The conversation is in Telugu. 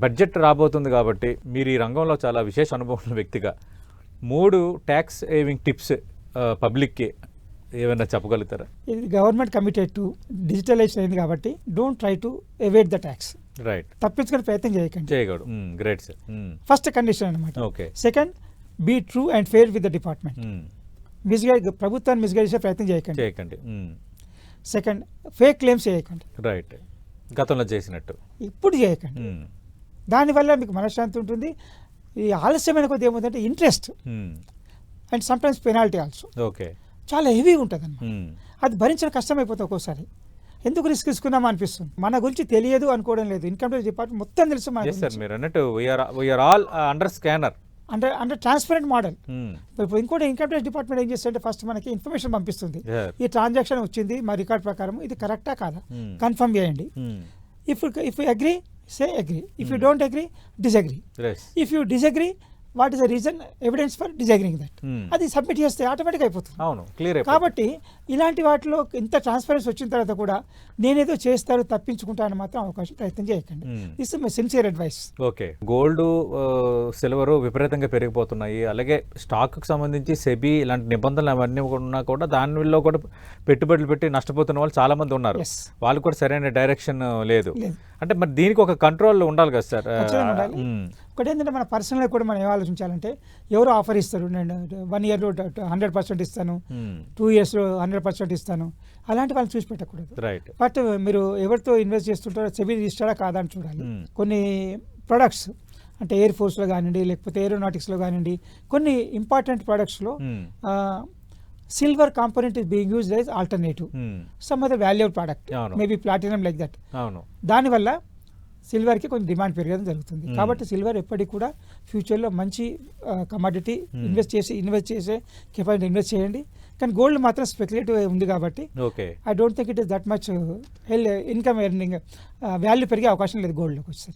బడ్జెట్ రాబోతుంది కాబట్టి మీరు ఈ రంగంలో చాలా విశేష అనుభవం ఉన్న వ్యక్తిగా 3 ట్యాక్స్ సేవింగ్ టిప్స్ పబ్లిక్కి ఏమైనా చెప్పగలుగుతారా? ఇది గవర్నమెంట్ కమిటెడ్ టు డిజిటలైజేషన్ అయింది కాబట్టి don't try to evade the tax. Right, తప్పించుకునే ప్రయత్నం చేయకండి. చేయగలడు. Great sir. ఫస్ట్ కండిషన్ అనమాట. Okay. Second, be true and fair with the department. ప్రభుత్వాన్ని మిస్గైడ్ చేసే ప్రయత్నం చేయకండి. సెకండ్, ఫేక్ క్లెయిమ్స్ చేయకండి. రైట్, గతంలో చేసినట్టు ఇప్పుడు చేయకండి. దానివల్ల మీకు మనశ్శాంతి ఉంటుంది. ఈ ఆలస్యమైన కొద్ది ఏముందంటే interest and sometimes penalty also. Okay, చాలా హెవీగా ఉంటుంది అన్నమాట. అది భరించడం కష్టమైపోతుంది ఒక్కోసారి. ఎందుకు రిస్క్ తీసుకున్నామా అనిపిస్తుంది. మన గురించి తెలియదు అనుకోవడం లేదు. ఇన్కమ్ ట్యాక్స్ డిపార్ట్మెంట్ మొత్తం తెలుసు. మీరు అన్నట్టు వీఆర్ ఆల్ అండర్ స్కానర్, అంటే ట్రాన్స్పరెంట్ మోడల్. ఇప్పుడు ఇంకోటి ఇన్కమ్ ట్యాక్స్ డిపార్ట్మెంట్ ఏం చేస్తుంటే ఫస్ట్ మనకి ఇన్ఫర్మేషన్ పంపిస్తుంది. ఈ ట్రాన్సాక్షన్ వచ్చింది మా రికార్డ్ ప్రకారం, ఇది కరెక్టా కాదా కన్ఫర్మ్ చేయండి. If you agree, say agree. If you don't agree, disagree. Yes. If you disagree, what is the reason, evidence for disagreeing that? అది సబ్మిట్ చేస్తే ఆటోమేటిక్ అయిపోతుంది. అవును, క్లియర్. కాబట్టి ఇలాంటి వాటిలో ఇంత ట్రాన్స్పరెన్సీ వచ్చిన తర్వాత కూడా నేనేదో చేస్తారు తప్పించుకుంటాను మాత్రం అవకాశం ప్రయత్నం చేయకండి. This is my sincere advice. Okay. Gold, silver విపరీతంగా పెరిగిపోతున్నాయి. అలాగే స్టాక్కి సంబంధించి సెబీ ఇలాంటి నిబంధనలు అవన్నీ ఉన్నా కూడా దానిలో కూడా పెట్టుబడులు పెట్టి నష్టపోతున్న వాళ్ళు చాలా మంది ఉన్నారు. వాళ్ళు కూడా సరైన డైరెక్షన్ లేదు. అంటే మరి దీనికి ఒక కంట్రోల్ ఉండాలి కదా సార్? ఒకటి ఏంటంటే మన పర్సనల్గా కూడా మనం ఏం ఆలోచించాలంటే, ఎవరు ఆఫర్ ఇస్తారు, నేను 1 year 100% ఇస్తాను, 2 years 100% ఇస్తాను, అలాంటి వాళ్ళని చూసి పెట్టకూడదు. రైట్. బట్ మీరు ఎవరితో ఇన్వెస్ట్ చేస్తుంటారో సెబీ రిజిస్టర్డా కాదా అని చూడాలి. కొన్ని ప్రొడక్ట్స్ అంటే ఎయిర్ ఫోర్స్లో కానివ్వండి, లేకపోతే ఏరోనాటిక్స్లో కానివ్వండి, కొన్ని ఇంపార్టెంట్ ప్రొడక్ట్స్లో silver component is being used as alternative some other valued product, maybe platinum like that. దానివల్ల సిల్వర్కి కొంచెం డిమాండ్ పెరగడం జరుగుతుంది. కాబట్టి సిల్వర్ ఎప్పటికి కూడా ఫ్యూచర్లో మంచి కమాడిటీ, ఇన్వెస్ట్ చేసే కెపాసిటీ ఇన్వెస్ట్ చేయండి. కానీ గోల్డ్ మాత్రం స్పెక్యులేటివ్ ఉంది కాబట్టి I don't think it is that much income earning value పెరిగే అవకాశం లేదు గోల్డ్లోకి వచ్చేసరికి.